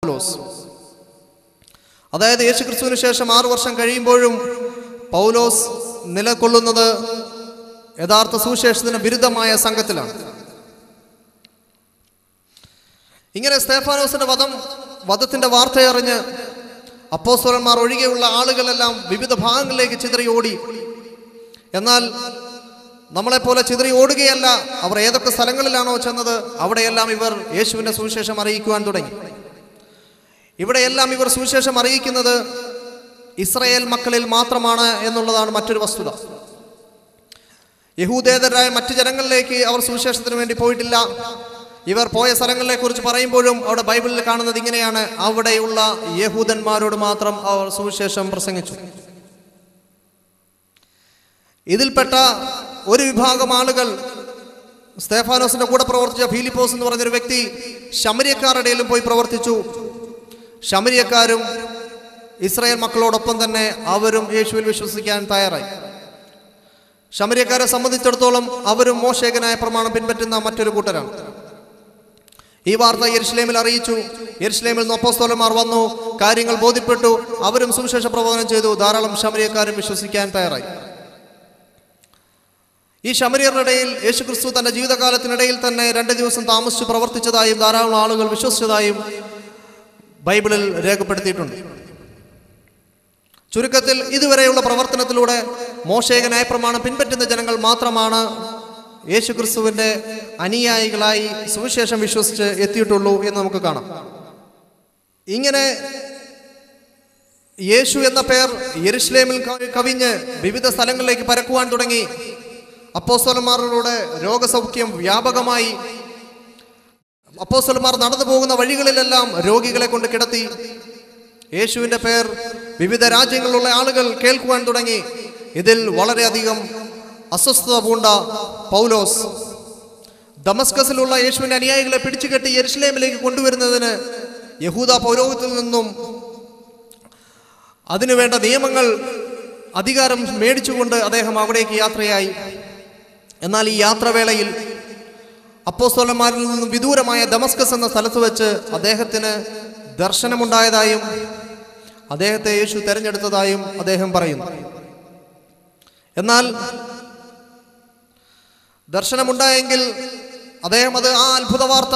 പൗലോസ്. അതായത് യേശുക്രിസ്തുവിന് ശേഷം 6 വർഷം കഴിയുമ്പോഴും പൗലോസ് നിലകൊള്ളുന്നത് യഥാർത്ഥ സുവിശേഷത്തിന് വിരുദ്ധമായ സംഘത്തിലാണ്. ഇങ്ങനെ സ്തെഫാനോസിന്റെ വധത്തിന്റെ വാർത്തയറിഞ്ഞ് അപ്പോസ്തലന്മാർ ഒഴികെയുള്ള ആളുകളെല്ലാം വിവിധ ഭാഗങ്ങളിലേക്ക് ചിതറി ഓടി. എന്നാൽ നമ്മളെപ്പോലെ ചിതറി ഓടുകയല്ല, അവർ ഏതൊക്കെ സ്ഥലങ്ങളിലാണോ ചെന്നത് അവിടെയെല്ലാം ഇവർ യേശുവിന്റെ സുവിശേഷം അറിയിക്കുവാൻ തുടങ്ങി. ഇവിടെയെല്ലാം ഇവർ സുവിശേഷം അറിയിക്കുന്നത് ഇസ്രായേൽ മക്കളിൽ മാത്രമാണ് എന്നുള്ളതാണ് മറ്റൊരു വസ്തുത. യഹൂദേതരായ മറ്റു ജനങ്ങളിലേക്ക് അവർ സുവിശേഷത്തിന് വേണ്ടി പോയിട്ടില്ല. ഇവർ പോയ സ്ഥലങ്ങളെ കുറിച്ച് പറയുമ്പോഴും അവിടെ ബൈബിളിൽ കാണുന്നത് ഇങ്ങനെയാണ്: അവിടെയുള്ള യഹൂദന്മാരോട് മാത്രം അവർ സുവിശേഷം പ്രസംഗിച്ചു. ഇതിൽപ്പെട്ട ഒരു വിഭാഗം ആളുകൾ, സ്തെഫാനോസിന്റെ കൂടെ പ്രവർത്തിച്ച ഫിലിപ്പോസ് എന്ന് പറഞ്ഞൊരു വ്യക്തി ശമര്യക്കാരുടെ ഇടയിലും പോയി പ്രവർത്തിച്ചു. ശമര്യക്കാരും ഇസ്രായേൽ മക്കളോടൊപ്പം തന്നെ അവരും യേശുവിൽ വിശ്വസിക്കാൻ തയ്യാറായി. ശമര്യക്കാരെ സംബന്ധിച്ചിടത്തോളം അവരും മോശേകനായ പ്രമാണം പിൻപറ്റുന്ന മറ്റൊരു കൂട്ടരാണ്. ഈ വാർത്ത യെരുശലേമിൽ അറിയിച്ചു. യെരുശലേമിൽ നിന്ന് അപ്പോസ്തലന്മാർ വന്നു, കാര്യങ്ങൾ ബോധ്യപ്പെട്ടു, അവരും സുവിശേഷ പ്രബോധനം ചെയ്തു. ധാരാളം ശമര്യക്കാരും വിശ്വസിക്കാൻ തയ്യാറായി. ഈ ശമര്യരുടെ ഇടയിൽ യേശുക്രിസ്തു തന്റെ ജീവിതകാലത്തിനിടയിൽ തന്നെ 2 ദിവസം താമസിച്ച് പ്രവർത്തിച്ചതായും ധാരാളം ആളുകൾ വിശ്വസിച്ചതായും ബൈബിളിൽ രേഖപ്പെടുത്തിയിട്ടുണ്ട്. ചുരുക്കത്തിൽ ഇതുവരെയുള്ള പ്രവർത്തനത്തിലൂടെ മോശേക ന്യായപ്രമാണം പിൻപറ്റുന്ന ജനങ്ങൾ മാത്രമാണ് യേശുക്രിസ്തുവിന്റെ അനുയായികളായി സുവിശേഷം വിശ്വസിച്ച് എത്തിയിട്ടുള്ളൂ എന്ന് നമുക്ക് കാണാം. ഇങ്ങനെ യേശു എന്ന പേർ യെരുശലേമിൽ കവിഞ്ഞ് വിവിധ സ്ഥലങ്ങളിലേക്ക് പരക്കുവാൻ തുടങ്ങി. അപ്പോസ്തലന്മാരുടെ രോഗസൗഖ്യം വ്യാപകമായി. അപ്പോസ്തലന്മാർ നടന്നു പോകുന്ന വഴികളിലെല്ലാം രോഗികളെ കൊണ്ട് കിടത്തി. യേശുവിന്റെ പേർ വിവിധ രാജ്യങ്ങളിലുള്ള ആളുകൾ കേൾക്കുവാൻ തുടങ്ങി. ഇതിൽ വളരെയധികം അസ്വസ്ഥത പൂണ്ട പൗലോസ് ദമസ്കസിലുള്ള യേശുവിന്റെ അനുയായികളെ പിടിച്ചുകെട്ടി യെരുശലേമിലേക്ക് കൊണ്ടുവരുന്നതിന് യഹൂദ പൗരോഹിത്യത്തിൽ നിന്നും അതിനുവേണ്ട നിയമങ്ങൾ, അധികാരം മേടിച്ചുകൊണ്ട് അദ്ദേഹം അവിടേക്ക് യാത്രയായി. എന്നാൽ ഈ യാത്രവേളയിൽ അപ്പോസ്തലന്മാരിൽ നിന്നും വിദൂരമായ ദമസ്കസ് എന്ന സ്ഥലത്ത് വെച്ച് അദ്ദേഹത്തിന് ദർശനമുണ്ടായതായും അദ്ദേഹത്തെ യേശു തെരഞ്ഞെടുത്തതായും അദ്ദേഹം പറയുന്നു. എന്നാൽ ദർശനമുണ്ടായെങ്കിൽ അദ്ദേഹം ആ അത്ഭുത വാർത്ത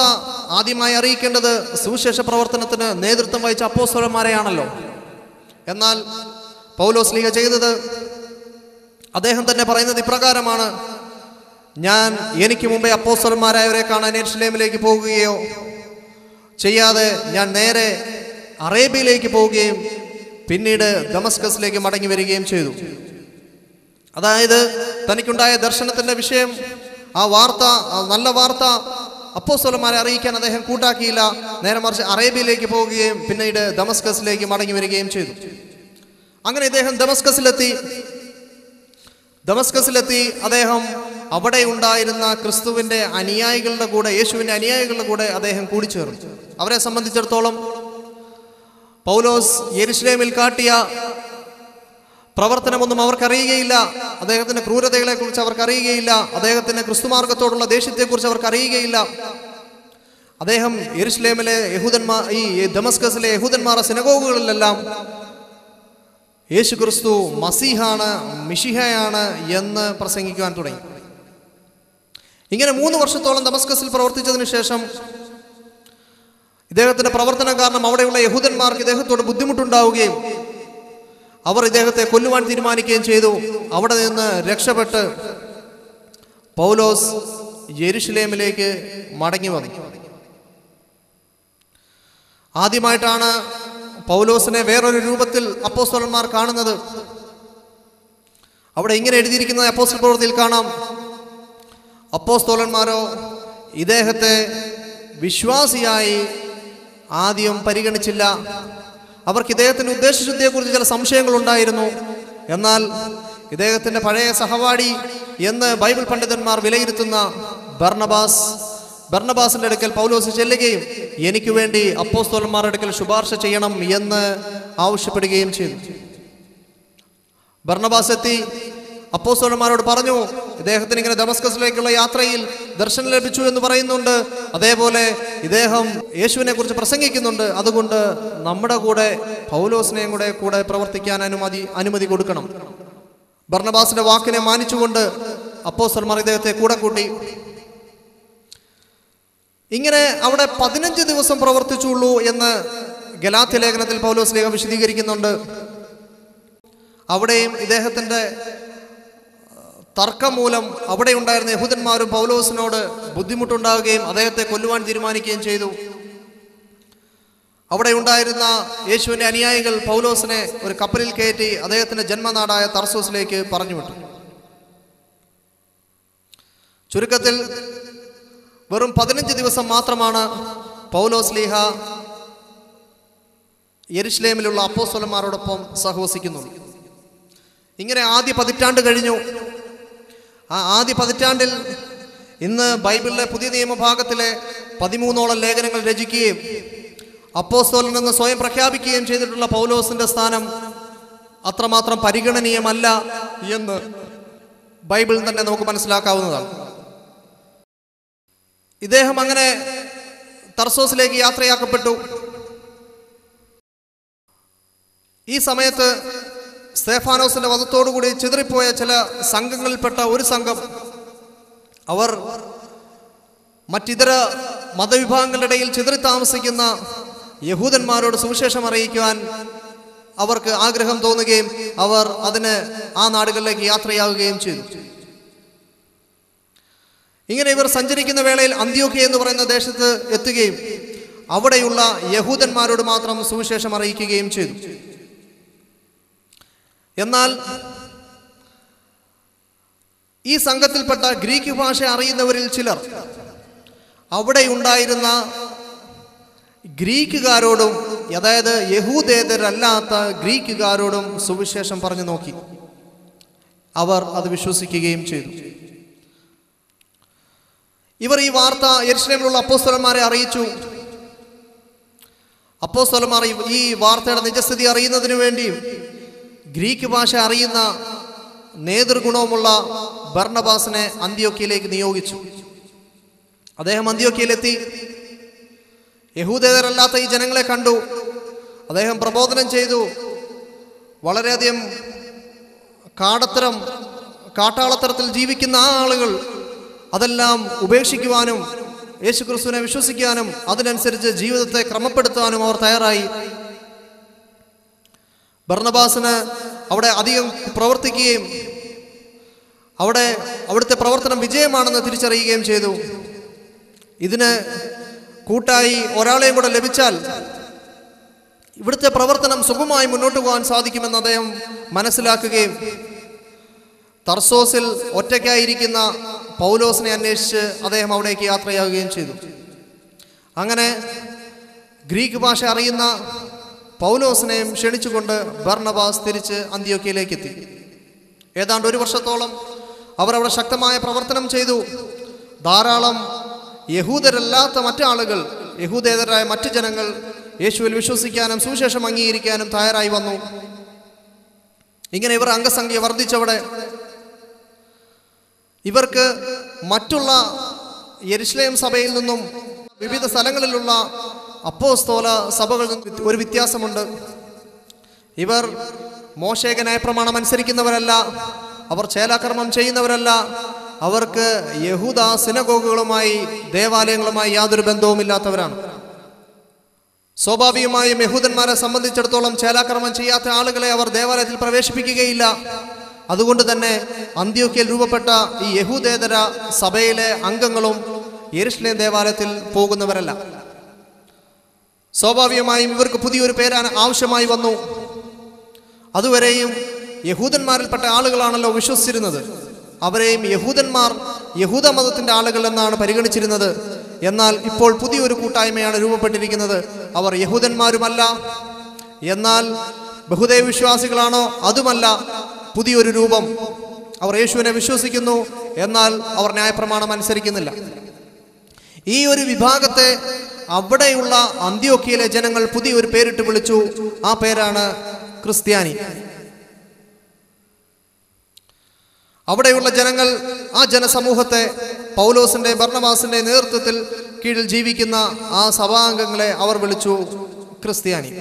ആദ്യമായി അറിയിക്കേണ്ടത് സുവിശേഷ പ്രവർത്തനത്തിന് നേതൃത്വം വഹിച്ച അപ്പോസ്തലന്മാരെയാണല്ലോ. എന്നാൽ പൗലോസ് ലീഗ ചെയ്തത്, അദ്ദേഹം തന്നെ പറയുന്നത് ഇപ്രകാരമാണ്: എനിക്ക് മുമ്പേ അപ്പോസ്തലന്മാരായവരെ കാണാൻ യെരുശലേമിലേക്ക് പോകുകയോ ചെയ്യാതെ ഞാൻ നേരെ അറേബ്യയിലേക്ക് പോവുകയും പിന്നീട് ദമസ്കസിലേക്ക് മടങ്ങി വരികയും ചെയ്തു. അതായത് തനിക്കുണ്ടായ ദർശനത്തിന്റെ വിഷയം, ആ വാർത്ത, നല്ല വാർത്ത അപ്പോസ്തലന്മാരെ അറിയിക്കാൻ അദ്ദേഹം കൂട്ടാക്കിയില്ല. നേരെ മറിച്ച് അറേബ്യയിലേക്ക് പോവുകയും പിന്നീട് ദമസ്കസിലേക്ക് മടങ്ങി വരികയും ചെയ്തു. അങ്ങനെ ഇദ്ദേഹം ദമസ്കസിലെത്തി അദ്ദേഹം അവിടെ ഉണ്ടായിരുന്ന ക്രിസ്തുവിന്റെ അനുയായികളുടെ കൂടെ, യേശുവിന്റെ അനുയായികളുടെ കൂടെ അദ്ദേഹം കൂടിച്ചേർന്നു. അവരെ സംബന്ധിച്ചിടത്തോളം പൗലോസ് യെരുശലേമിൽ കാട്ടിയ പ്രവർത്തനമൊന്നും അവർക്കറിയുകയില്ല. അദ്ദേഹത്തിന്റെ ക്രൂരതകളെ കുറിച്ച് അവർക്കറിയുകയില്ല. അദ്ദേഹത്തിന്റെ ക്രിസ്തുമാർഗത്തോടുള്ള ദേഷ്യത്തെക്കുറിച്ച് അവർക്കറിയുകയില്ല. അദ്ദേഹം യെരുശലേമിലെ ഈ ദമസ്കസിലെ യഹൂദന്മാരുടെ സിനഗോഗുകളിലെല്ലാം യേശു ക്രിസ്തു മസീഹാണ്, മിശിഹയാണ് എന്ന് പ്രസംഗിക്കുവാൻ തുടങ്ങി. ഇങ്ങനെ 3 വർഷത്തോളം ദമസ്കസിൽ പ്രവർത്തിച്ചതിന് ശേഷം ഇദ്ദേഹത്തിന്റെ പ്രവർത്തനം കാരണം അവിടെയുള്ള യഹൂദന്മാർക്ക് ഇദ്ദേഹത്തോട് ബുദ്ധിമുട്ടുണ്ടാവുകയും അവർ ഇദ്ദേഹത്തെ കൊല്ലുവാൻ തീരുമാനിക്കുകയും ചെയ്തു. അവിടെ നിന്ന് രക്ഷപ്പെട്ട് പൗലോസ് യെരുശലേമിലേക്ക് മടങ്ങി വന്നു. ആദ്യമായിട്ടാണ് പൗലോസിനെ വേറൊരു രൂപത്തിൽ അപ്പോസ്തലന്മാർ കാണുന്നത്. അവിടെ ഇങ്ങനെ എഴുതിയിരിക്കുന്നത് അപ്പോസ്തല പ്രവൃത്തിയിൽ കാണാം: അപ്പോസ്തലന്മാരോ ഇദ്ദേഹത്തെ വിശ്വാസിയായി ആദ്യം പരിഗണിച്ചില്ല. അവർക്ക് ഇദ്ദേഹത്തിന്റെ ഉദ്ദേശശുദ്ധിയെക്കുറിച്ച് ചില സംശയങ്ങളുണ്ടായിരുന്നു. എന്നാൽ ഇദ്ദേഹത്തിന്റെ പഴയ സഹപാഠി എന്ന് ബൈബിൾ പണ്ഡിതന്മാർ വിലയിരുത്തുന്ന ബർണബാസിന്റെ അടുക്കൽ പൗലോസ് ചെല്ലുകയും എനിക്ക് വേണ്ടി അപ്പോസ്തലന്മാരുടെ അടുക്കൽ ശുപാർശ ചെയ്യണം എന്ന് ആവശ്യപ്പെടുകയും ചെയ്തു. ബർണബാസ് എത്തി അപ്പോസ്തലന്മാരോട് പറഞ്ഞു, ഇദ്ദേഹത്തിന് ഇങ്ങനെ ദമസ്കസിലേക്കുള്ള യാത്രയിൽ ദർശനം ലഭിച്ചു എന്ന് പറയുന്നുണ്ട്. അതേപോലെ ഇദ്ദേഹം യേശുവിനെ കുറിച്ച് പ്രസംഗിക്കുന്നുണ്ട്. അതുകൊണ്ട് നമ്മുടെ കൂടെ പൗലോസിനെയും കൂടെ പ്രവർത്തിക്കാൻ അനുമതി കൊടുക്കണം. ബർണബാസിന്റെ വാക്കിനെ മാനിച്ചുകൊണ്ട് അപ്പോസ്തലന്മാർ ഇദ്ദേഹത്തെ കൂടെ കൂട്ടി. ഇങ്ങനെ അവിടെ 15 ദിവസം പ്രവർത്തിച്ചുള്ളൂ എന്ന് ഗലാത്യ ലേഖനത്തിൽ പൗലോസ് ലേഖ വിശദീകരിക്കുന്നുണ്ട്. അവിടെയും ഇദ്ദേഹത്തിന്റെ തർക്കം മൂലം അവിടെ ഉണ്ടായിരുന്ന യഹൂദന്മാരും പൗലോസിനോട് ബുദ്ധിമുട്ടുണ്ടാവുകയും അദ്ദേഹത്തെ കൊല്ലുവാൻ തീരുമാനിക്കുകയും ചെയ്തു. അവിടെ ഉണ്ടായിരുന്ന യേശുവിന്റെ അനുയായികൾ പൗലോസിനെ ഒരു കപ്പലിൽ കയറ്റി അദ്ദേഹത്തിന്റെ ജന്മനാടായ തർസോസിലേക്ക് പറഞ്ഞുവിട്ടു. ചുരുക്കത്തിൽ വെറും 15 ദിവസം മാത്രമാണ് പൗലോസ് ലീഹ യെരുശലേമിലുള്ള അപ്പോസ്തലന്മാരോടൊപ്പം സഹവസിക്കുന്നുള്ളൂ. ഇങ്ങനെ ആദ്യ പതിറ്റാണ്ട് കഴിഞ്ഞു. ആ ആദ്യ പതിറ്റാണ്ടിൽ ഇന്ന് ബൈബിളിലെ പുതിയ നിയമഭാഗത്തിലെ 13ഓളം ലേഖനങ്ങൾ രചിക്കുകയും അപ്പോസ്തലൻ എന്ന് സ്വയം പ്രഖ്യാപിക്കുകയും ചെയ്തിട്ടുള്ള പൗലോസിന്റെ സ്ഥാനം അത്രമാത്രം പരിഗണനീയമല്ല എന്ന് ബൈബിളിൽ തന്നെ നമുക്ക് മനസ്സിലാക്കാവുന്നതാണ്. ഇദ്ദേഹം അങ്ങനെ തർസോസിലേക്ക് യാത്രയാക്കപ്പെട്ടു. ഈ സമയത്ത് സ്തേഫാനോസിന്റെ വധത്തോടുകൂടി ചിതറിപ്പോയ ചില സംഘങ്ങളിൽപ്പെട്ട ഒരു സംഘം, അവർ മറ്റിതര മതവിഭാഗങ്ങളുടെ ഇടയിൽ ചിതറി താമസിക്കുന്ന യഹൂദന്മാരോട് സുവിശേഷം അറിയിക്കുവാൻ അവർക്ക് ആഗ്രഹം തോന്നുകയും അവർ അതിന് ആ നാടുകളിലേക്ക് യാത്രയാവുകയും ചെയ്തു. ഇങ്ങനെ ഇവർ സഞ്ചരിക്കുന്ന വേളയിൽ അന്ത്യോക്യ എന്ന് പറയുന്ന ദേശത്ത് എത്തുകയും അവിടെയുള്ള യഹൂദന്മാരോട് മാത്രം സുവിശേഷം അറിയിക്കുകയും ചെയ്തു. എന്നാൽ ഈ സംഘത്തിൽപ്പെട്ട ഗ്രീക്ക് ഭാഷ അറിയുന്നവരിൽ ചിലർ അവിടെ ഉണ്ടായിരുന്ന ഗ്രീക്കുകാരോടും, അതായത് യഹൂദേതരല്ലാത്ത ഗ്രീക്കുകാരോടും സുവിശേഷം പറഞ്ഞു നോക്കി. അവർ അത് വിശ്വസിക്കുകയും ചെയ്തു. ഇവർ ഈ വാർത്ത യെരുശലേമിലുള്ള അപ്പോസ്തലന്മാരെ അറിയിച്ചു. അപ്പോസ്തലന്മാർ ഈ വാർത്തയുടെ നിജസ്ഥിതി അറിയുന്നതിനു വേണ്ടിയും ഗ്രീക്ക് ഭാഷ അറിയുന്ന നേതൃഗുണവുമുള്ള ബർണബാസിനെ അന്ത്യോക്യയിലേക്ക് നിയോഗിച്ചു. അദ്ദേഹം അന്ത്യോക്യയിലെത്തി. യഹൂദേതരല്ലാത്ത ഈ ജനങ്ങളെ കണ്ടു. അദ്ദേഹം പ്രബോധനം ചെയ്തു. വളരെയധികം കാട്ടാളത്തരത്തിൽ ജീവിക്കുന്ന ആ ആളുകൾ അതെല്ലാം ഉപേക്ഷിക്കുവാനും യേശുക്രിസ്തുവിനെ വിശ്വസിക്കാനും അതിനനുസരിച്ച് ജീവിതത്തെ ക്രമപ്പെടുത്താനും അവർ തയ്യാറായി. ബർണബാസിന് അവിടെ അധികം പ്രവർത്തിക്കുകയും അവിടുത്തെ പ്രവർത്തനം വിജയമാണെന്ന് തിരിച്ചറിയുകയും ചെയ്തു. ഇതിന് കൂട്ടായി ഒരാളെയും കൂടെ ലഭിച്ചാൽ ഇവിടുത്തെ പ്രവർത്തനം സുഗമമായി മുന്നോട്ട് പോകാൻ സാധിക്കുമെന്ന് അദ്ദേഹം മനസ്സിലാക്കുകയും തർസോസിൽ ഒറ്റയ്ക്കായിരിക്കുന്ന പൗലോസിനെ അന്വേഷിച്ച് അദ്ദേഹം അവിടേക്ക് യാത്രയാവുകയും ചെയ്തു. അങ്ങനെ ഗ്രീക്ക് ഭാഷ അറിയുന്ന പൗലോസിനെയും ക്ഷണിച്ചുകൊണ്ട് ബർണബാസ് തിരിച്ച് അന്ത്യോക്യയിലേക്ക് എത്തി. ഏതാണ്ട് 1 വർഷത്തോളം അവർ അവിടെ ശക്തമായ പ്രവർത്തനം ചെയ്തു. ധാരാളം യഹൂദരല്ലാത്ത മറ്റാളുകൾ, യഹൂദേതരായ മറ്റു ജനങ്ങൾ യേശുവിൽ വിശ്വസിക്കാനും സുവിശേഷം അംഗീകരിക്കാനും തയ്യാറായി വന്നു. ഇങ്ങനെ ഇവർ അംഗസംഖ്യ വർദ്ധിച്ചവിടെ ഇവർക്ക് മറ്റുള്ള യെരുശലേം സഭയിൽ നിന്നും വിവിധ സ്ഥലങ്ങളിലുള്ള അപ്പോസ്തല സഭകളിൽ നിന്നും ഒരു വ്യത്യാസമുണ്ട്. ഇവർ മോശേക ന്യായപ്രമാണം അനുസരിക്കുന്നവരല്ല, അവർ ചേലാകർമ്മം ചെയ്യുന്നവരല്ല, അവർക്ക് യഹൂദ സിനഗോഗുകളുമായി ദേവാലയങ്ങളുമായി യാതൊരു ബന്ധവുമില്ലാത്തവരാണ്. സ്വാഭാവികമായും യഹൂദന്മാരെ സംബന്ധിച്ചിടത്തോളം ചേലാകർമ്മം ചെയ്യാത്ത ആളുകളെ അവർ ദേവാലയത്തിൽ പ്രവേശിപ്പിക്കുകയില്ല. അതുകൊണ്ട് തന്നെ അന്ത്യോക്യയിൽ രൂപപ്പെട്ട ഈ യഹൂദേതര സഭയിലെ അംഗങ്ങളും യെരുശലേം ദേവാലയത്തിൽ പോകുന്നവരല്ല. സ്വാഭാവികമായും ഇവർക്ക് പുതിയൊരു പേരാണ് ആവശ്യമായി വന്നു. അതുവരെയും യഹൂദന്മാരിൽപ്പെട്ട ആളുകളാണല്ലോ വിശ്വസിച്ചിരുന്നത്. അവരെയും യഹൂദന്മാർ യഹൂദ മതത്തിന്റെ ആളുകൾ എന്നാണ് പരിഗണിച്ചിരുന്നത്. എന്നാൽ ഇപ്പോൾ പുതിയൊരു കൂട്ടായ്മയാണ് രൂപപ്പെട്ടിരിക്കുന്നത്. അവർ യഹൂദന്മാരുമല്ല, എന്നാൽ ബഹുദൈവ വിശ്വാസികളാണോ അതുമല്ല. പുതിയൊരു രൂപം. അവർ യേശുവിനെ വിശ്വസിക്കുന്നു, എന്നാൽ അവർ ന്യായപ്രമാണം അനുസരിക്കുന്നില്ല. ഈ ഒരു വിഭാഗത്തെ അവിടെയുള്ള അന്ത്യോക്യയിലെ ജനങ്ങൾ പുതിയൊരു പേരിട്ട് വിളിച്ചു. ആ പേരാണ് ക്രിസ്ത്യാനി. അവിടെയുള്ള ജനങ്ങൾ ആ ജനസമൂഹത്തെ പൗലോസിന്റെ ബർന്നബാസിന്റെ നേതൃത്വത്തിൽ കീഴിൽ ജീവിക്കുന്ന ആ സഭാംഗങ്ങളെ അവർ വിളിച്ചു ക്രിസ്ത്യാനി.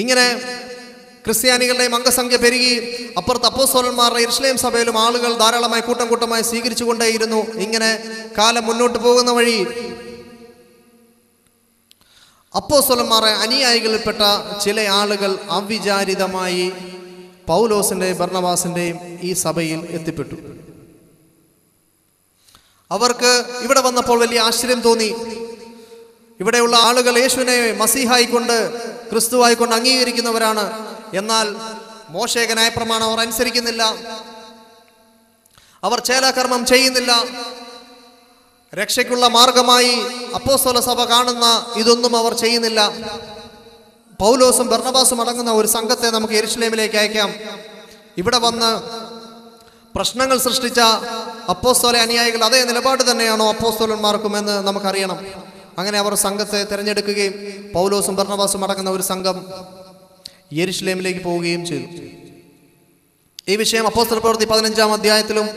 ഇങ്ങനെ ക്രിസ്ത്യാനികളുടെയും അംഗസംഖ്യ പെരുകി. അപ്പുറത്ത് അപ്പോസ്തലന്മാരുടെ യെരുശലേം സഭയിലും ആളുകൾ ധാരാളമായി കൂട്ടം കൂട്ടമായി സ്വീകരിച്ചു കൊണ്ടേയിരുന്നു. ഇങ്ങനെ കാലം മുന്നോട്ട് പോകുന്ന വഴി അപ്പോസ്തലന്മാരുടെ അനുയായികളിൽപ്പെട്ട ചില ആളുകൾ അവിചാരിതമായി പൗലോസിന്റെ ബർന്നബാസിന്റെയും ഈ സഭയിൽ എത്തിപ്പെട്ടു. അവർക്ക് ഇവിടെ വന്നപ്പോൾ വലിയ ആശ്ചര്യം തോന്നി. ഇവിടെയുള്ള ആളുകൾ യേശുവിനെ മസീഹായിക്കൊണ്ട് ക്രിസ്തുവായിക്കൊണ്ട് അംഗീകരിക്കുന്നവരാണ്. എന്നാൽ മോശേക ന്യായപ്രമാണം അവർ അനുസരിക്കുന്നില്ല, അവർ ചേലാകർമ്മം ചെയ്യുന്നില്ല. രക്ഷയ്ക്കുള്ള മാർഗമായി അപ്പോസ്തല സഭ കാണുന്ന ഇതൊന്നും അവർ ചെയ്യുന്നില്ല. പൗലോസും ബർന്നബാസും അടങ്ങുന്ന ഒരു സംഘത്തെ നമുക്ക് യെരുശലേമിലേക്ക് അയക്കാം. ഇവിടെ വന്ന് പ്രശ്നങ്ങൾ സൃഷ്ടിച്ച അപ്പോസ്തല അനുയായികൾ അതേ നിലപാട് തന്നെയാണോ അപ്പോസ്തലന്മാർക്കും എന്ന് നമുക്കറിയണം. അങ്ങനെ അവർ സംഘത്തെ തിരഞ്ഞെടുക്കുകയും പൗലോസും ബർന്നബാസും അടങ്ങുന്ന ഒരു സംഘം യെരുശലേമിലേക്ക് പോവുകയും ചെയ്തു. ഈ വിഷയം അപ്പോസ്തല പ്രവൃത്തി 15-ാം അധ്യായത്തിലും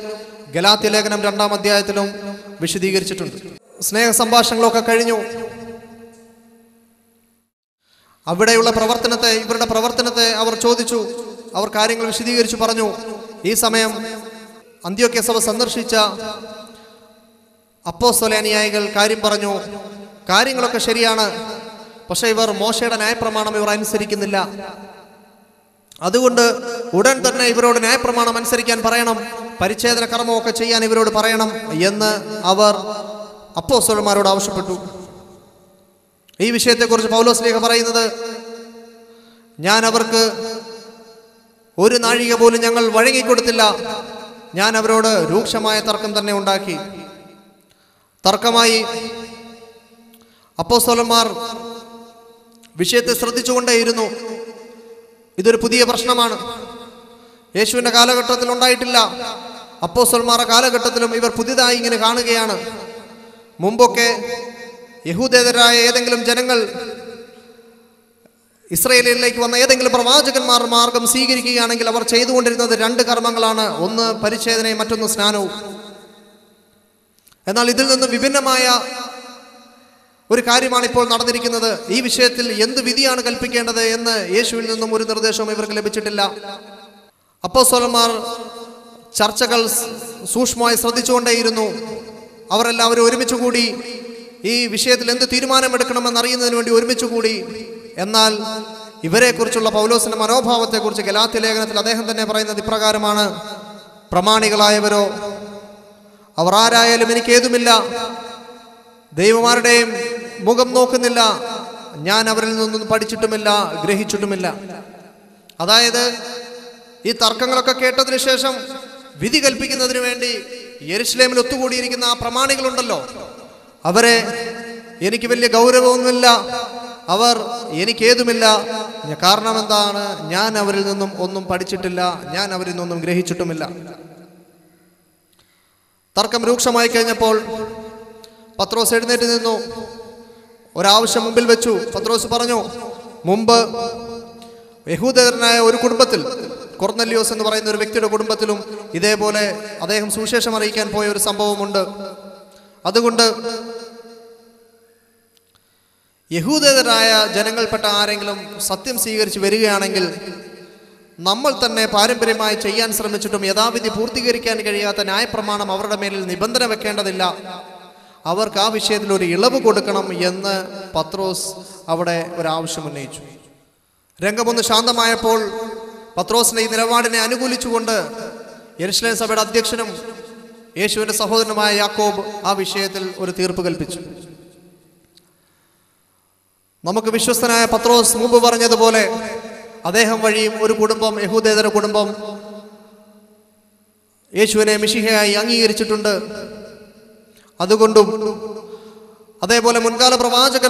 ഗലാത്യ ലേഖനം 2-ാം അധ്യായത്തിലും വിശദീകരിച്ചിട്ടുണ്ട്. സ്നേഹ സംഭാഷണങ്ങളൊക്കെ കഴിഞ്ഞു. അവിടെയുള്ള ഇവരുടെ പ്രവർത്തനത്തെ അവർ ചോദിച്ചു. അവർ കാര്യങ്ങൾ വിശദീകരിച്ചു പറഞ്ഞു. ഈ സമയം അന്ത്യോക്യ സഭ സന്ദർശിച്ച അപ്പോസ്തല അനുയായികൾ കാര്യം പറഞ്ഞു. കാര്യങ്ങളൊക്കെ ശരിയാണ്, പക്ഷെ ഇവർ മോശയുടെ ന്യായപ്രമാണം ഇവർ അനുസരിക്കുന്നില്ല. അതുകൊണ്ട് ഉടൻ തന്നെ ഇവരോട് ന്യായപ്രമാണം അനുസരിക്കാൻ പറയണം, പരിച്ഛേദന കർമ്മമൊക്കെ ചെയ്യാൻ ഇവരോട് പറയണം എന്ന് അവർ അപ്പോസ്തലന്മാരോട് ആവശ്യപ്പെട്ടു. ഈ വിഷയത്തെക്കുറിച്ച് പൗലോസ് ലേഖ പറയുന്നത്, ഞാൻ അവർക്ക് ഒരു നാഴിക പോലും ഞങ്ങൾ വഴങ്ങിക്കൊടുത്തില്ല. ഞാൻ അവരോട് രൂക്ഷമായ തർക്കം തന്നെ ഉണ്ടാക്കി. തർക്കമായി അപ്പോസ്തലന്മാർ വിഷയത്തെ ശ്രദ്ധിച്ചുകൊണ്ടേയിരുന്നു. ഇതൊരു പുതിയ പ്രശ്നമാണ്, യേശുവിന്റെ കാലഘട്ടത്തിൽ ഉണ്ടായിട്ടില്ല. അപ്പോസ്തലന്മാരുടെ കാലഘട്ടത്തിലും ഇവർ പുതിയതായി ഇങ്ങനെ കാണുകയാണ്. മുമ്പൊക്കെ യഹൂദേതരായ ഏതെങ്കിലും ജനങ്ങൾ ഇസ്രായേലിലേക്ക് വന്ന ഏതെങ്കിലും പ്രവാചകന്മാർ മാർഗം സ്വീകരിക്കുകയാണെങ്കിൽ അവർ ചെയ്തുകൊണ്ടിരുന്നത് 2 കർമ്മങ്ങളാണ്. ഒന്ന് പരിച്ഛേദനയും മറ്റൊന്ന് സ്നാനവും. എന്നാൽ ഇതിൽ നിന്ന് വിഭിന്നമായ ഒരു കാര്യമാണ് ഇപ്പോൾ നടന്നിരിക്കുന്നത്. ഈ വിഷയത്തിൽ എന്ത് വിധിയാണ് കൽപ്പിക്കേണ്ടത് എന്ന് യേശുവിൽ നിന്നും ഒരു നിർദ്ദേശവും ഇവർക്ക് ലഭിച്ചിട്ടില്ല. അപ്പോസ്തലന്മാർ ചർച്ചകൾ സൂക്ഷ്മമായി ശ്രദ്ധിച്ചുകൊണ്ടേയിരുന്നു. അവരെല്ലാവരും ഒരുമിച്ച് കൂടി ഈ വിഷയത്തിൽ എന്ത് തീരുമാനമെടുക്കണമെന്ന് അറിയുന്നതിന് വേണ്ടി ഒരുമിച്ച് കൂടി. എന്നാൽ ഇവരെക്കുറിച്ചുള്ള പൗലോസിന്റെ മനോഭാവത്തെക്കുറിച്ച് ഗലാത്യ ലേഖനത്തിൽ അദ്ദേഹം തന്നെ പറയുന്നത് ഇപ്രകാരമാണ്: പ്രമാണികളായവരോ അവർ ആരായാലും എനിക്കേതുമില്ല, ദൈവമാരുടെയും മുഖം നോക്കുന്നില്ല, ഞാൻ അവരിൽ നിന്നൊന്നും പഠിച്ചിട്ടുമില്ല, ഗ്രഹിച്ചിട്ടുമില്ല. അതായത് ഈ തർക്കങ്ങളൊക്കെ കേട്ടതിന് ശേഷം വിധി കൽപ്പിക്കുന്നതിന് വേണ്ടി യെരുശലേമിൽ ഒത്തുകൂടിയിരിക്കുന്ന ആ പ്രമാണികളുണ്ടല്ലോ, അവരെ എനിക്ക് വലിയ ഗൗരവമൊന്നുമില്ല, അവർ എനിക്കേതുമില്ല. കാരണം എന്താണ്? ഞാൻ അവരിൽ നിന്നും ഒന്നും പഠിച്ചിട്ടില്ല, ഞാൻ അവരിൽ നിന്നൊന്നും ഗ്രഹിച്ചിട്ടുമില്ല. തർക്കം രൂക്ഷമായി കഴിഞ്ഞപ്പോൾ പത്രോസ് എഴുന്നേറ്റ് നിന്നു. ഒരാവശ്യം മുമ്പിൽ വെച്ചു. പത്രോസ് പറഞ്ഞു, മുമ്പ് യഹൂദനായ ഒരു കുടുംബത്തിൽ, കൊർന്നല്യോസ് എന്ന് പറയുന്ന ഒരു വ്യക്തിയുടെ കുടുംബത്തിലും ഇതേപോലെ അദ്ദേഹം സുവിശേഷം അറിയിക്കാൻ പോയ ഒരു സംഭവമുണ്ട്. അതുകൊണ്ട് യഹൂദരായ ജനങ്ങൾപ്പെട്ട ആരെങ്കിലും സത്യം സ്വീകരിച്ച് വരികയാണെങ്കിൽ നമ്മൾ തന്നെ പാരമ്പര്യമായി ചെയ്യാൻ ശ്രമിച്ചിട്ടും യഥാവിധി പൂർത്തീകരിക്കാൻ കഴിയാത്ത ന്യായപ്രമാണം അവരുടെ മേലിൽ നിബന്ധന വെക്കേണ്ടതില്ല, അവർക്ക് ആ വിഷയത്തിൽ ഒരു ഇളവ് കൊടുക്കണം എന്ന് പത്രോസ് അവിടെ ഒരാവശ്യം ഉന്നയിച്ചു. രംഗമൊന്ന് ശാന്തമായപ്പോൾ പത്രോസിന്റെ ഈ നിലപാടിനെ അനുകൂലിച്ചുകൊണ്ട് യെരുശലേം സഭയുടെ അധ്യക്ഷനും യേശുവിന്റെ സഹോദരനുമായ യാക്കോബ് ആ വിഷയത്തിൽ ഒരു തീർപ്പ് കൽപ്പിച്ചു. നമുക്ക് വിശ്വസ്തനായ പത്രോസ് മുമ്പ് പറഞ്ഞതുപോലെ അദ്ദേഹം വഴിയും ഒരു കുടുംബം, യഹൂദേതര കുടുംബം, യേശുവിനെ മിശിഹയായി അംഗീകരിച്ചിട്ടുണ്ട്. അതുകൊണ്ടും അതേപോലെ മുൻകാല പ്രവാചകൻ